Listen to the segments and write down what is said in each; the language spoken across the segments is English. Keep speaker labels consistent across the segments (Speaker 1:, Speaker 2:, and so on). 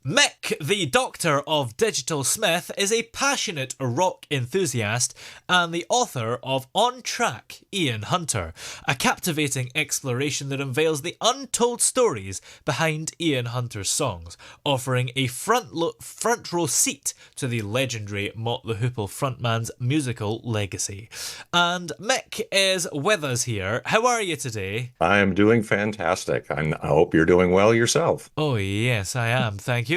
Speaker 1: Mick, the Doctor of Digital Smith, is a passionate rock enthusiast and the author of On Track, Ian Hunter, a captivating exploration that unveils the untold stories behind Ian Hunter's songs, offering a front row seat to the legendary Mott the Hoople frontman's musical legacy. And Mick is with us here. How are you today?
Speaker 2: I am doing fantastic. I hope you're doing well yourself.
Speaker 1: Oh, yes, I am, thank you.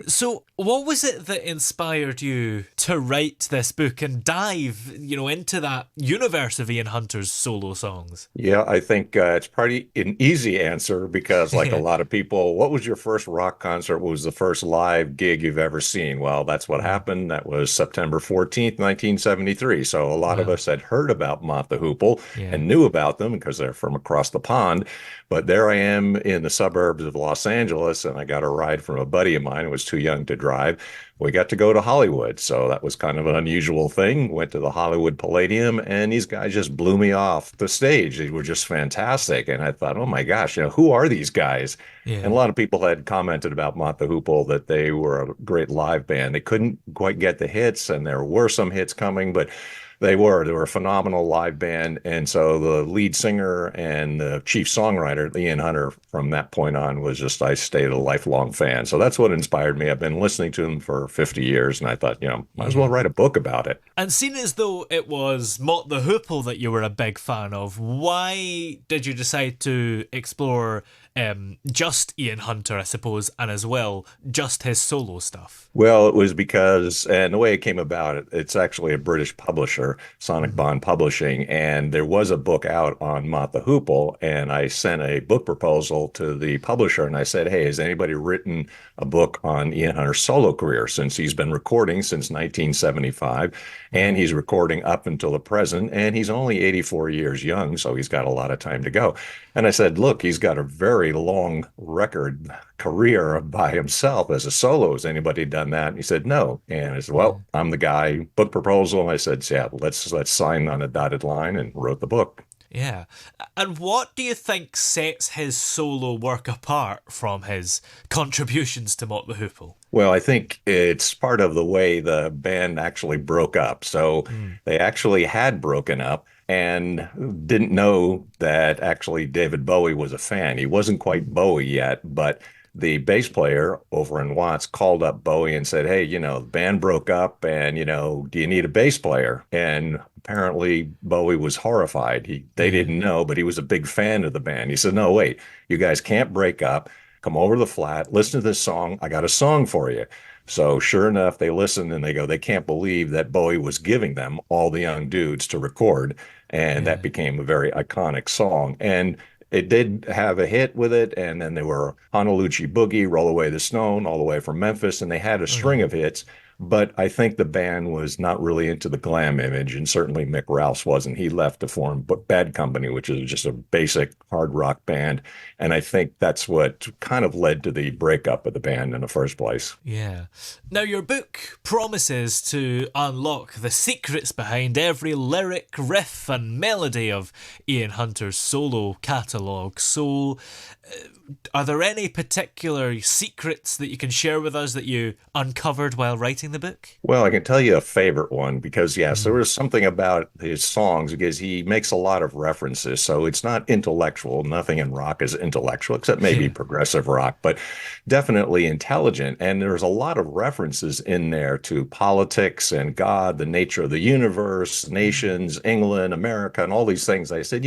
Speaker 1: So, what was it that inspired you to write this book and dive, into that universe of Ian Hunter's solo songs?
Speaker 2: Yeah, I think it's probably an easy answer because, like a lot of people, what was your first rock concert? What was the first live gig you've ever seen? Well, that's what
Speaker 1: Mm,
Speaker 2: happened. That was September 14th, 1973. So a lot of
Speaker 1: wow.
Speaker 2: us had heard about Mott the Hoople
Speaker 1: Yeah.
Speaker 2: and knew about them because they're from across the pond. But there I am in the suburbs of Los Angeles, and I got a ride from a buddy of mine who was too young to drive. We got to go to Hollywood. So that was kind of an unusual thing. Went to the Hollywood Palladium, and these guys just blew me off the stage. They were just fantastic. And I thought, oh my gosh, who are these guys? And a
Speaker 1: Yeah.
Speaker 2: lot of people had commented about Mott the Hoople that they were a great live band. They couldn't quite get the hits, and there were some hits coming, but they were a phenomenal live band. And so the lead singer and the chief songwriter, Ian Hunter, from that point on was just, I stayed a lifelong fan. So that's what inspired me. I've been listening to him for 50 years, and I thought, might as well
Speaker 1: Yeah.
Speaker 2: write a book about it.
Speaker 1: And seeing as though it was Mott the Hoople that you were a big fan of, why did you decide to explore just Ian Hunter, I suppose, and as well just his solo stuff?
Speaker 2: Well, it was because, and the way it came about, it's actually a British publisher, Sonic
Speaker 1: Mhm.
Speaker 2: Bond Publishing, and there was a book out on Mott the Hoople, and I sent a book proposal to the publisher, and I said, hey, has anybody written a book on Ian Hunter's solo career since he's been recording since 1975, and
Speaker 1: Wow.
Speaker 2: he's recording up until the present, and he's only 84 years young, so he's got a lot of time to go. And I said, look, he's got a very long record career by himself as a solo. Has anybody done that? And he said, no. And I said,
Speaker 1: Yeah.
Speaker 2: well, I'm the guy, book proposal. And I said, yeah, let's sign on a dotted line and wrote the book.
Speaker 1: Yeah. And what do you think sets his solo work apart from his contributions to Mott the Hoople?
Speaker 2: Well, I think it's part of the way the band actually broke up. So
Speaker 1: Mm.
Speaker 2: they actually had broken up and didn't know that actually David Bowie was a fan. He wasn't quite Bowie yet, but the bass player over in Watts called up Bowie and said, hey, the band broke up and, do you need a bass player? And apparently Bowie was horrified. They
Speaker 1: Yeah.
Speaker 2: didn't know, but he was a big fan of the band. He said, no, wait, you guys can't break up. Come over to the flat, listen to this song. I got a song for you. So sure enough, they listened and they go, they can't believe that Bowie was giving them all the young dudes to record. And that
Speaker 1: Yeah.
Speaker 2: became a very iconic song. And it did have a hit with it. And then there were Honolulu Boogie, Roll Away the Stone, all the way from Memphis. And they had a
Speaker 1: Oh,
Speaker 2: string
Speaker 1: yeah.
Speaker 2: of hits. But I think the band was not really into the glam image. And certainly Mick Rouse wasn't. He left to form Bad Company, which is just a basic hard rock band. And I think that's what kind of led to the breakup of the band in the first place.
Speaker 1: Yeah. Now, your book promises to unlock the secrets behind every lyric, riff, and melody of Ian Hunter's solo catalogue. So, are there any particular secrets that you can share with us that you uncovered while writing the book?
Speaker 2: Well, I can tell you a favorite one because, yes, there
Speaker 1: Mm.
Speaker 2: was something about his songs because he makes a lot of references. So it's not intellectual. Nothing in rock is intellectual, except maybe
Speaker 1: Yeah.
Speaker 2: progressive rock, but definitely intelligent. And there's a lot of references in there to politics and God, the nature of the universe,
Speaker 1: Mm.
Speaker 2: nations, England, America, and all these things. I said,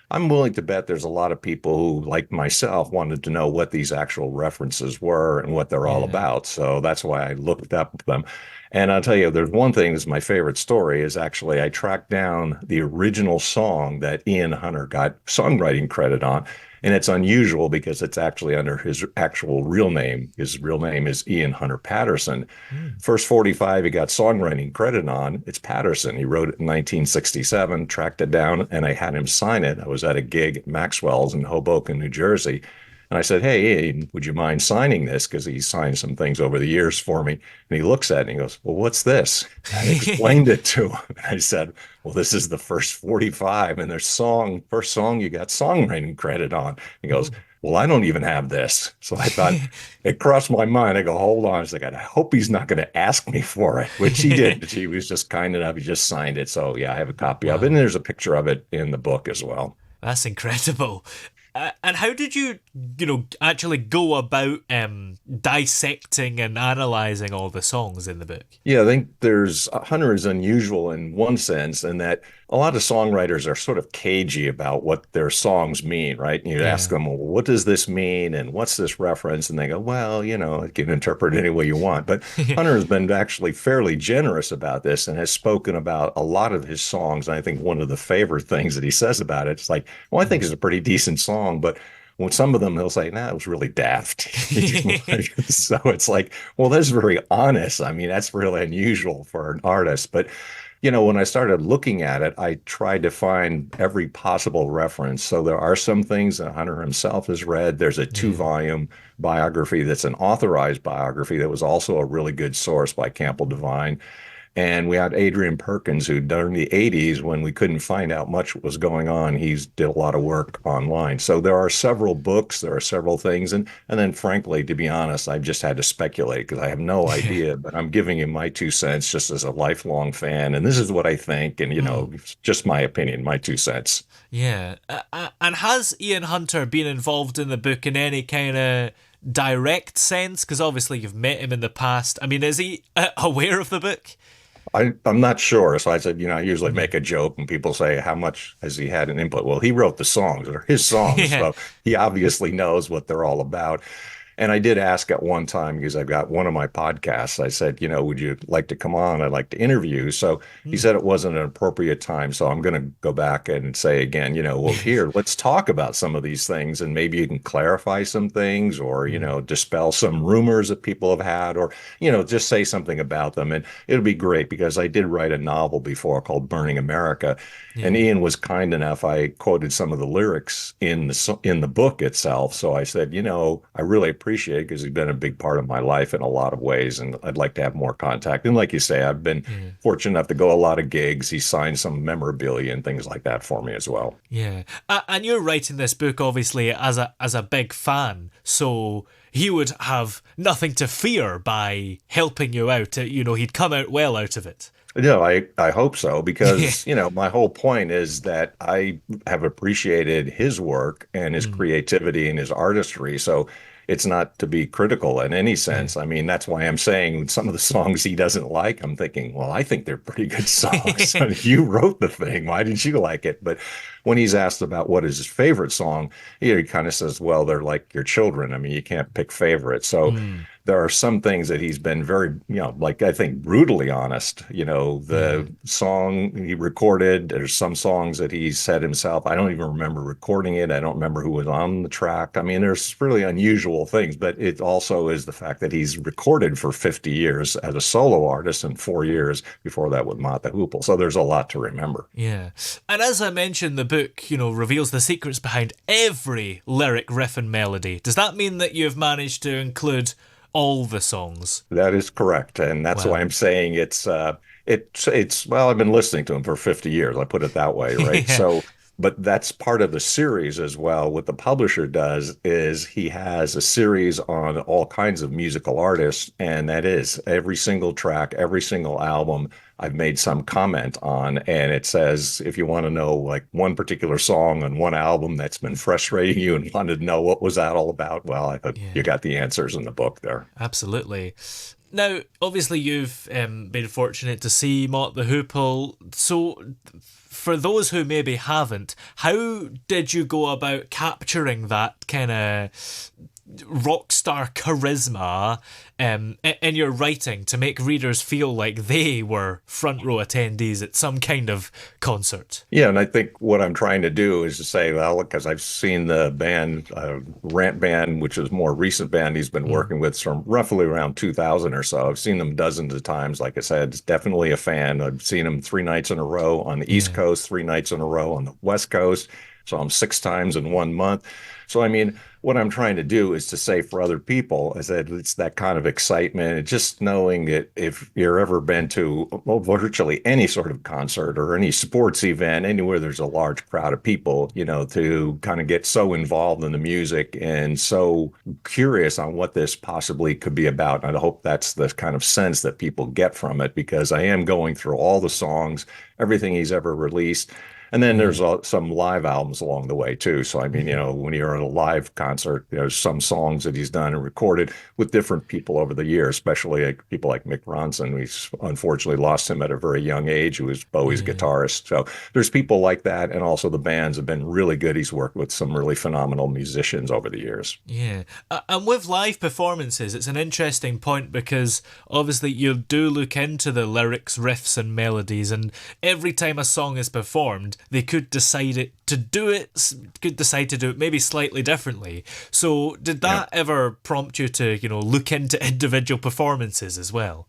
Speaker 2: I'm willing to bet there's a lot of people who, like myself, wanted to know what these actual references were and what they're all
Speaker 1: Yeah.
Speaker 2: about. So that's why I looked up them. And I'll tell you, there's one thing that's my favorite story is actually I tracked down the original song that Ian Hunter got songwriting credit on. And it's unusual because it's actually under his actual real name. His real name is Ian Hunter Patterson.
Speaker 1: Mm.
Speaker 2: First 45 he got songwriting credit on, it's Patterson. He wrote it in 1967, tracked it down, and I had him sign it. I was at a gig at Maxwell's in Hoboken, New Jersey. And I said, hey, would you mind signing this? Because he signed some things over the years for me. And he looks at it and he goes, well, what's this? I explained it to him. And I said, well, this is the first 45 and their first song you got songwriting credit on. He goes,
Speaker 1: Oh.
Speaker 2: well, I don't even have this. So I thought it crossed my mind. I go, hold on a second. I hope he's not going to ask me for it, which he did. He was just kind enough. He just signed it. So yeah, I have a copy of it. And
Speaker 1: Wow.
Speaker 2: there's a picture of it in the book as well.
Speaker 1: That's incredible. And how did you, actually go about dissecting and analyzing all the songs in the book?
Speaker 2: Yeah, I think there's Hunter is unusual in one sense, in that a lot of songwriters are sort of cagey about what their songs mean, right? And you ask
Speaker 1: Yeah.
Speaker 2: them, well, what does this mean? And what's this reference? And they go, well, it can interpret any way you want. But Hunter has been actually fairly generous about this and has spoken about a lot of his songs. And I think one of the favorite things that he says about it is like, well, I think it's a pretty decent song, but when some of them he'll say, nah, it was really daft. So it's like, well, that's very honest. I mean, that's really unusual for an artist. But, when I started looking at it, I tried to find every possible reference. So there are some things that Hunter himself has read. There's a
Speaker 1: Yeah.
Speaker 2: two-volume biography that's an authorized biography that was also a really good source by Campbell Devine. And we had Adrian Perkins, who during the 80s, when we couldn't find out much what was going on, he's did a lot of work online. So there are several books, there are several things. And then frankly, to be honest, I've just had to speculate because I have no
Speaker 1: Yeah.
Speaker 2: idea, but I'm giving you my 2 cents just as a lifelong fan. And this is what I think. And,
Speaker 1: Mm.
Speaker 2: it's just my opinion, my 2 cents.
Speaker 1: Yeah. And has Ian Hunter been involved in the book in any kind of direct sense? Because obviously you've met him in the past. I mean, is he aware of the book?
Speaker 2: I'm not sure. So I said, I usually
Speaker 1: Yeah.
Speaker 2: make a joke and people say, how much has he had an input? Well, he wrote the songs, or his songs.
Speaker 1: Yeah.
Speaker 2: So he obviously knows what they're all about. And I did ask at one time, because I've got one of my podcasts, I said, would you like to come on? I'd like to interview. So he
Speaker 1: Mm.
Speaker 2: said it wasn't an appropriate time. So I'm going to go back and say again, well, here, let's talk about some of these things and maybe you can clarify some things, or,
Speaker 1: Mm.
Speaker 2: dispel some rumors that people have had, or, just say something about them. And it'll be great because I did write a novel before called Burning America. And
Speaker 1: Yeah.
Speaker 2: Ian was kind enough. I quoted some of the lyrics in the book itself. So I said, I really appreciate it because he's been a big part of my life in a lot of ways, and I'd like to have more contact. And like you say, I've been
Speaker 1: Yeah.
Speaker 2: fortunate enough to go a lot of gigs. He signed some memorabilia and things like that for me as well.
Speaker 1: Yeah. And you're writing this book obviously as a big fan, so he would have nothing to fear by helping you out. He'd come out well out of it.
Speaker 2: No, I hope so
Speaker 1: Yeah.
Speaker 2: because, my whole point is that I have appreciated his work and his
Speaker 1: Mm.
Speaker 2: creativity and his artistry. So it's not to be critical in any
Speaker 1: Yeah.
Speaker 2: sense. I mean, that's why I'm saying some of the songs he doesn't like, I'm thinking, well, I think they're pretty good songs. You wrote the thing. Why didn't you like it? But when he's asked about what is his favorite song, he kind of says, well, they're like your children. I mean, you can't pick favorites. So
Speaker 1: Mm.
Speaker 2: there are some things that he's been very, like I think brutally honest.
Speaker 1: Yeah.
Speaker 2: The song he recorded, there's some songs that he said himself. I don't even remember recording it. I don't remember who was on the track. I mean, there's really unusual things, but it also is the fact that he's recorded for 50 years as a solo artist and 4 years before that with Mott the Hoople. So there's a lot to remember.
Speaker 1: Yeah. And as I mentioned, the book, reveals the secrets behind every lyric, riff, and melody. Does that mean that you've managed to include all the songs?
Speaker 2: That is correct. And that's why
Speaker 1: Wow.
Speaker 2: I'm saying it's well, I've been listening to him for 50 years. I put it that way, right?
Speaker 1: Yeah.
Speaker 2: So, but that's part of the series as well. What the publisher does is he has a series on all kinds of musical artists, and that is every single track, every single album I've made some comment on. And it says, if you want to know like one particular song on one album that's been frustrating you and wanted to know what was that all about, well, I thought you
Speaker 1: Yeah.
Speaker 2: got the answers in the book there.
Speaker 1: Absolutely. Now, obviously, you've been fortunate to see Mott the Hoople. So, for those who maybe haven't, how did you go about capturing that kind of rock star charisma in your writing to make readers feel like they were front row attendees at some kind of concert?
Speaker 2: Yeah, and I think what I'm trying to do is to say, well, because I've seen the band, Rant Band, which is a more recent band he's been
Speaker 1: Mm.
Speaker 2: working with from roughly around 2000 or so. I've seen them dozens of times. Like I said, it's definitely a fan. I've seen them 3 nights in a row on the East
Speaker 1: Yeah.
Speaker 2: Coast, 3 nights in a row on the West Coast. saw him 6 times in 1 month. So, I mean, what I'm trying to do is to say for other people is that it's that kind of excitement, and just knowing that if you're ever been to well, virtually any sort of concert or any sports event, anywhere there's a large crowd of people, to kind of get so involved in the music and so curious on what this possibly could be about. And I hope that's the kind of sense that people get from it, because I am going through all the songs, everything he's ever released. And then there's
Speaker 1: Mm.
Speaker 2: some live albums along the way too. So I mean,
Speaker 1: Mhm.
Speaker 2: when you're at a live concert, there's some songs that he's done and recorded with different people over the years, especially like people like Mick Ronson. We unfortunately lost him at a very young age, who was Bowie's
Speaker 1: Yeah.
Speaker 2: guitarist. So there's people like that, and also the bands have been really good. He's worked with some really phenomenal musicians over the years.
Speaker 1: Yeah. And with live performances, it's an interesting point because obviously you do look into the lyrics, riffs, and melodies, and every time a song is performed, they could decide could decide to do it maybe slightly differently. So, did
Speaker 2: Yeah.
Speaker 1: that ever prompt you to, look into individual performances as well?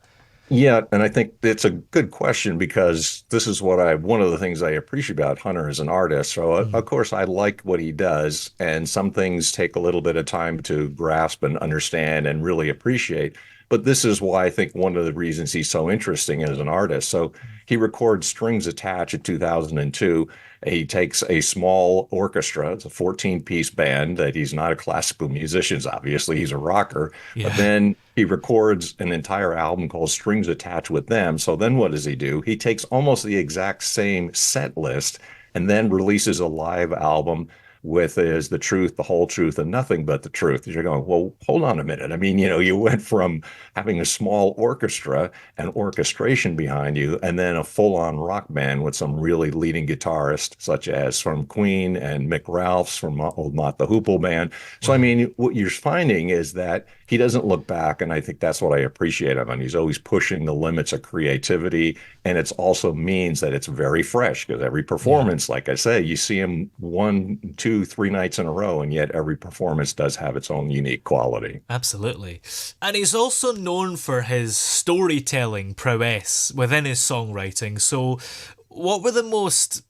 Speaker 2: Yeah, and I think it's a good question, because this is one of the things I appreciate about Hunter as an artist. So, of
Speaker 1: Mm.
Speaker 2: course, I like what he does, and some things take a little bit of time to grasp and understand and really appreciate. But this is why I think one of the reasons he's so interesting as an artist. So, he records Strings Attached in 2002. He takes a small orchestra, it's a 14-piece band that he's not a classical musician, obviously, he's a rocker, but
Speaker 1: Yeah.
Speaker 2: then he records an entire album called Strings Attached with them. So then what does he do? He takes almost the exact same set list and then releases a live album with is the truth, the whole truth, and nothing but the truth. You're going, well, hold on a minute. I mean, you went from having a small orchestra and orchestration behind you, and then a full-on rock band with some really leading guitarists, such as from Queen and Mick Ralphs from old Mott the Hoople band. So, I
Speaker 1: Wow.
Speaker 2: mean, what you're finding is that he doesn't look back, and I think that's what I appreciate of him. He's always pushing the limits of creativity, and it also means that it's very fresh, because every
Speaker 1: Yeah.
Speaker 2: performance, like I say, you see him 1, 2, 3 nights in a row, and yet every performance does have its own unique quality.
Speaker 1: Absolutely. And he's also known for his storytelling prowess within his songwriting. So, what were the most,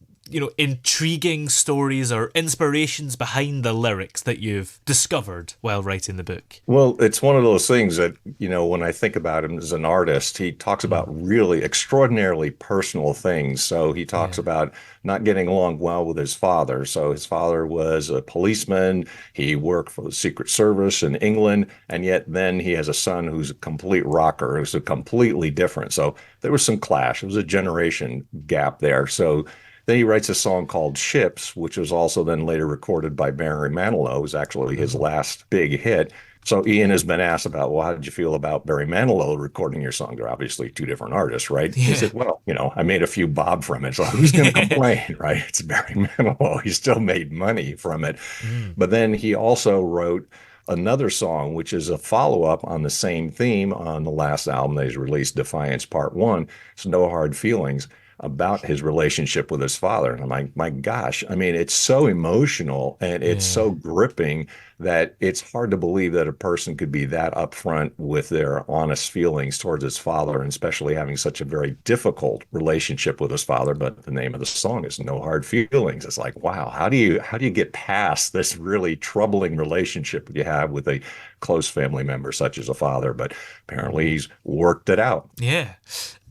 Speaker 1: intriguing stories or inspirations behind the lyrics that you've discovered while writing the book?
Speaker 2: Well, it's one of those things that, when I think about him as an artist, he talks about
Speaker 1: Mm.
Speaker 2: really extraordinarily personal things. So he talks
Speaker 1: Yeah.
Speaker 2: about not getting along well with his father. So his father was a policeman. He worked for the Secret Service in England. And yet then he has a son who's a complete rocker, who's a completely different. So there was some clash. It was a generation gap there. So then he writes a song called Ships, which was also then later recorded by Barry Manilow. It was actually his
Speaker 1: Oh.
Speaker 2: last big hit. So Ian has been asked about, well, how did you feel about Barry Manilow recording your song? They're obviously two different artists, right? He
Speaker 1: Yeah.
Speaker 2: said, well, I made a few bob from it. So who's going to complain, right? It's Barry Manilow. He still made money from it.
Speaker 1: Mm.
Speaker 2: But then he also wrote another song, which is a follow-up on the same theme on the last album that he's released, Defiance Part One. It's No Hard Feelings, about his relationship with his father. And I'm like, my gosh, I mean, it's so emotional and it's so
Speaker 1: Yeah.
Speaker 2: gripping that it's hard to believe that a person could be that upfront with their honest feelings towards his father, and especially having such a very difficult relationship with his father. But the name of the song is No Hard Feelings. It's like, wow, how do you get past this really troubling relationship you have with a close family member such as a father? But apparently
Speaker 1: Mm.
Speaker 2: he's worked it out.
Speaker 1: Yeah.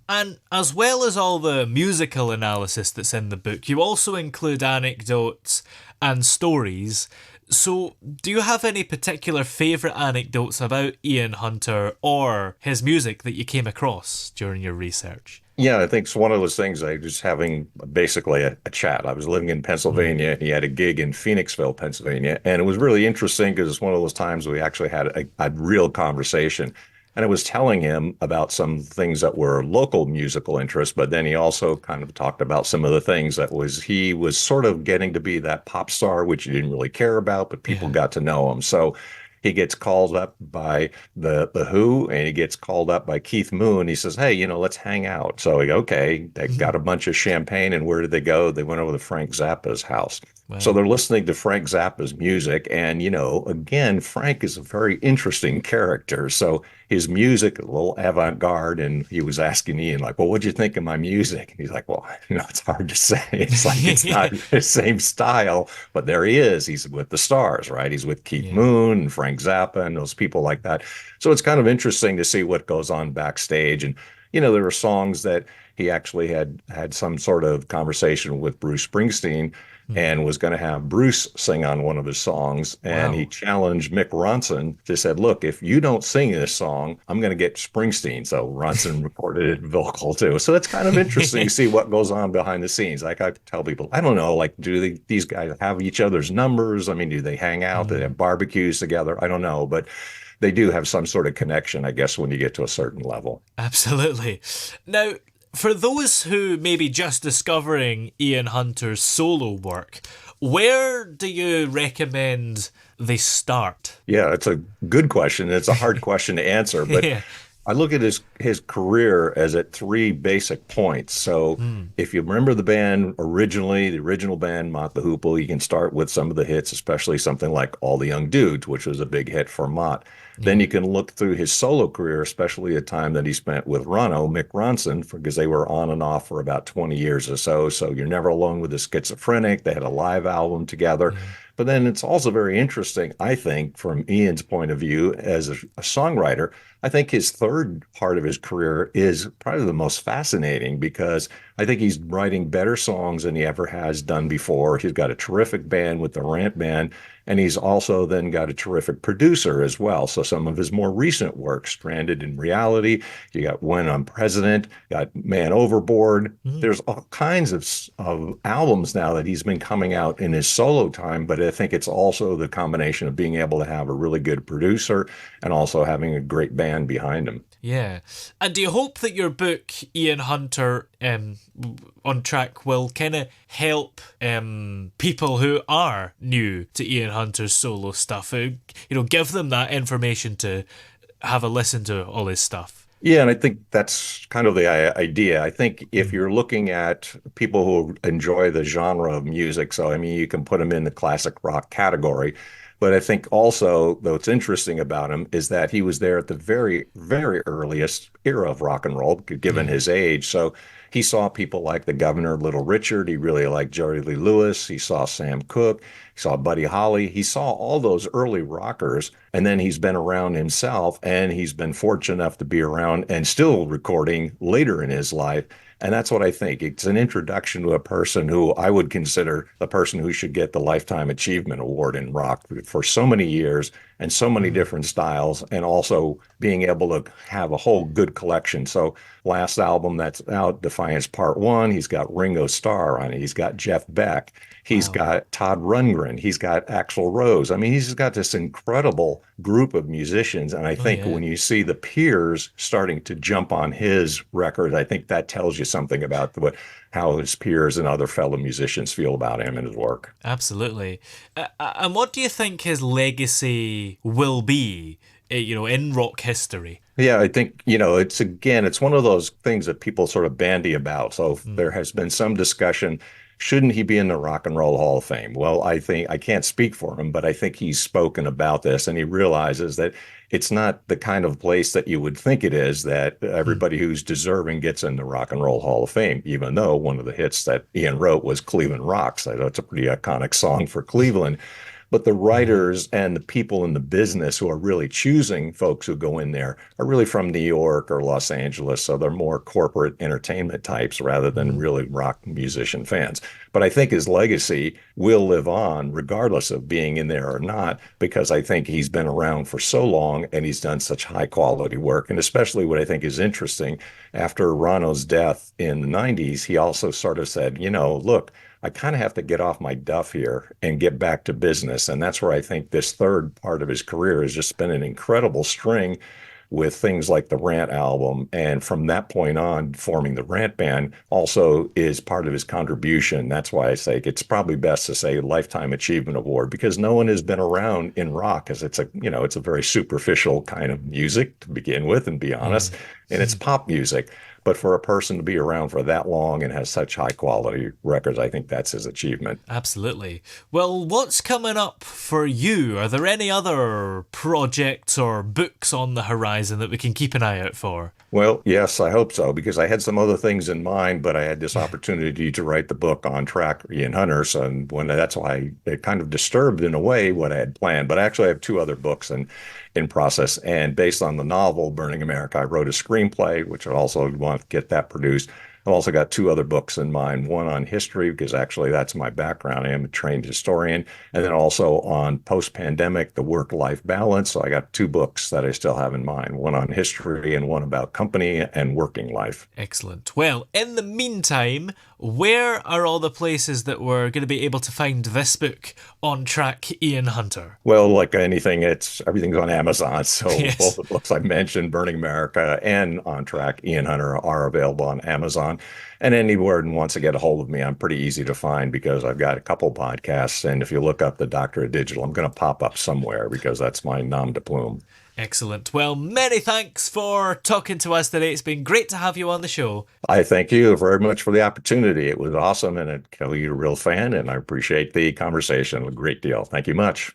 Speaker 1: And as well as all the musical analysis that's in the book, you also include anecdotes and stories. So, do you have any particular favourite anecdotes about Ian Hunter or his music that you came across during your research?
Speaker 2: Yeah, I think it's one of those things. I was having basically a chat. I was living in
Speaker 1: Mm.
Speaker 2: Pennsylvania, and he had a gig in Phoenixville, Pennsylvania. And it was really interesting because it's one of those times we actually had a real conversation. And I was telling him about some things that were local musical interests, but then he also kind of talked about some of the things that he was sort of getting to be that pop star, which he didn't really care about, but people
Speaker 1: Yeah.
Speaker 2: got to know him. So he gets called up by the Who, and he gets called up by Keith Moon. He says, "Hey, let's hang out." So we go, okay, they got a bunch of champagne, and where did they go? They went over to Frank Zappa's house. So
Speaker 1: Wow.
Speaker 2: they're listening to Frank Zappa's music. And, again, Frank is a very interesting character. So his music, a little avant-garde. And he was asking Ian, like, well, what'd you think of my music? And he's like, well, it's hard to say. It's like it's not the same style, but there he is. He's with the stars, right? He's with Keith
Speaker 1: Yeah.
Speaker 2: Moon and Frank Zappa and those people like that. So it's kind of interesting to see what goes on backstage. And, there were songs that he actually had some sort of conversation with Bruce Springsteen
Speaker 1: Hmm.
Speaker 2: and was going to have Bruce sing on one of his songs. And he
Speaker 1: Wow.
Speaker 2: challenged Mick Ronson to said, look, if you don't sing this song, I'm going to get Springsteen. So Ronson recorded it vocal too. So it's kind of interesting to see what goes on behind the scenes. Like I tell people, I don't know, like, these guys have each other's numbers? I mean, do they hang out? Do they
Speaker 1: Hmm.
Speaker 2: have barbecues together? I don't know, but they do have some sort of connection, I guess, when you get to a certain level.
Speaker 1: Absolutely. Now, for those who may be just discovering Ian Hunter's solo work, where do you recommend they start?
Speaker 2: Yeah, it's a good question. It's a hard question to answer, but
Speaker 1: Yeah.
Speaker 2: I look at his career as at three basic points. So
Speaker 1: Hmm.
Speaker 2: if you remember the band originally, the original band, Mott the Hoople, you can start with some of the hits, especially something like All the Young Dudes, which was a big hit for Mott. Then
Speaker 1: Yeah.
Speaker 2: you can look through his solo career, especially the time that he spent with Mick Ronson, because they were on and off for about 20 years or so. So You're Never Alone with the Schizophrenic. They had a live album together.
Speaker 1: Yeah.
Speaker 2: But then it's also very interesting, I think, from Ian's point of view as a songwriter. I think his third part of his career is probably the most fascinating because I think he's writing better songs than he ever has done before. He's got a terrific band with the Rant Band, and he's also then got a terrific producer as well. So some of his more recent work, Stranded in Reality, you got When I'm President, got Man Overboard.
Speaker 1: Hmm.
Speaker 2: There's all kinds of albums now that he's been coming out in his solo time, but I think it's also the combination of being able to have a really good producer and also having a great band behind him.
Speaker 1: Yeah. And do you hope that your book, Ian Hunter, on track, will kind of help people who are new to Ian Hunter's solo stuff? Give them that information to have a listen to all his stuff.
Speaker 2: Yeah, and I think that's kind of the idea. I think if
Speaker 1: Mm.
Speaker 2: you're looking at people who enjoy the genre of music, so I mean, you can put him in the classic rock category. But I think also, though, what's interesting about him is that he was there at the very, very earliest era of rock and roll, given
Speaker 1: Yeah.
Speaker 2: his age. So he saw people like the Governor, Little Richard. He really liked Jerry Lee Lewis. He saw Sam Cooke. He saw Buddy Holly. He saw all those early rockers. And then he's been around himself and he's been fortunate enough to be around and still recording later in his life. And that's what I think. It's an introduction to a person who I would consider the person who should get the Lifetime Achievement Award in rock for so many years and so many
Speaker 1: Mm.
Speaker 2: different styles, and also being able to have a whole good collection. So, last album that's out, Defiance Part One, he's got Ringo Starr on it. He's got Jeff Beck. He's
Speaker 1: Wow.
Speaker 2: got Todd Rundgren. He's got Axl Rose. I mean, he's got this incredible group of musicians. And I
Speaker 1: Oh,
Speaker 2: think
Speaker 1: yeah.
Speaker 2: when you see the peers starting to jump on his record, I think that tells you something about how his peers and other fellow musicians feel about him and his work.
Speaker 1: Absolutely. And what do you think his legacy will be, in rock history?
Speaker 2: Yeah, I think, it's one of those things that people sort of bandy about. So there
Speaker 1: Mm.
Speaker 2: has been some discussion, shouldn't he be in the Rock and Roll Hall of Fame? Well, I think I can't speak for him, but I think he's spoken about this and he realizes that it's not the kind of place that you would think it is, that
Speaker 1: Mm.
Speaker 2: everybody who's deserving gets in the Rock and Roll Hall of Fame, even though one of the hits that Ian wrote was Cleveland Rocks. I know it's a pretty iconic song for Cleveland. But the
Speaker 1: Yeah.
Speaker 2: writers and the people in the business who are really choosing folks who go in there are really from New York or Los Angeles. So they're more corporate entertainment types rather than
Speaker 1: Mm.
Speaker 2: really rock musician fans. But I think his legacy will live on regardless of being in there or not, because I think he's been around for so long and he's done such high quality work. And especially what I think is interesting, after Rano's death in the 90s, he also sort of said, look, I kind of have to get off my duff here and get back to business. And that's where I think this third part of his career has just been an incredible string with things like the Rant album. And from that point on, forming the Rant Band also is part of his contribution. That's why I say it's probably best to say Lifetime Achievement Award, because no one has been around in rock, as it's a very superficial kind of music to begin with, and be honest,
Speaker 1: Yeah.
Speaker 2: and it's pop music. But for a person to be around for that long and has such high quality records, I think that's his achievement.
Speaker 1: Absolutely. Well, what's coming up for you? Are there any other projects or books on the horizon that we can keep an eye out for?
Speaker 2: Well, yes, I hope so, because I had some other things in mind, but I had this opportunity to write the book on track Ian Hunter. So, and when that's why it kind of disturbed in a way what I had planned. But actually, I have two other books in process. And based on the novel Burning America, I wrote a screenplay, which I also want to get that produced. I've also got two other books in mind, one on history, because actually that's my background. I am a trained historian, and then also on post-pandemic, the work-life balance. So I got two books that I still have in mind, one on history and one about company and working life.
Speaker 1: Excellent. Well, in the meantime, where are all the places that we're going to be able to find this book, On Track Ian Hunter?
Speaker 2: Well, like anything, it's everything's on Amazon. So both
Speaker 1: Yes.
Speaker 2: the books I mentioned, Burning America and On Track Ian Hunter, are available on Amazon. And anywhere and wants to get a hold of me, I'm pretty easy to find because I've got a couple podcasts. And if you look up the Doctor of Digital, I'm going to pop up somewhere because that's my nom de plume.
Speaker 1: Excellent. Well, many thanks for talking to us today. It's been great to have you on the show.
Speaker 2: I thank you very much for the opportunity. It was awesome, and Kelly, you're a real fan, and I appreciate the conversation a great deal. Thank you much.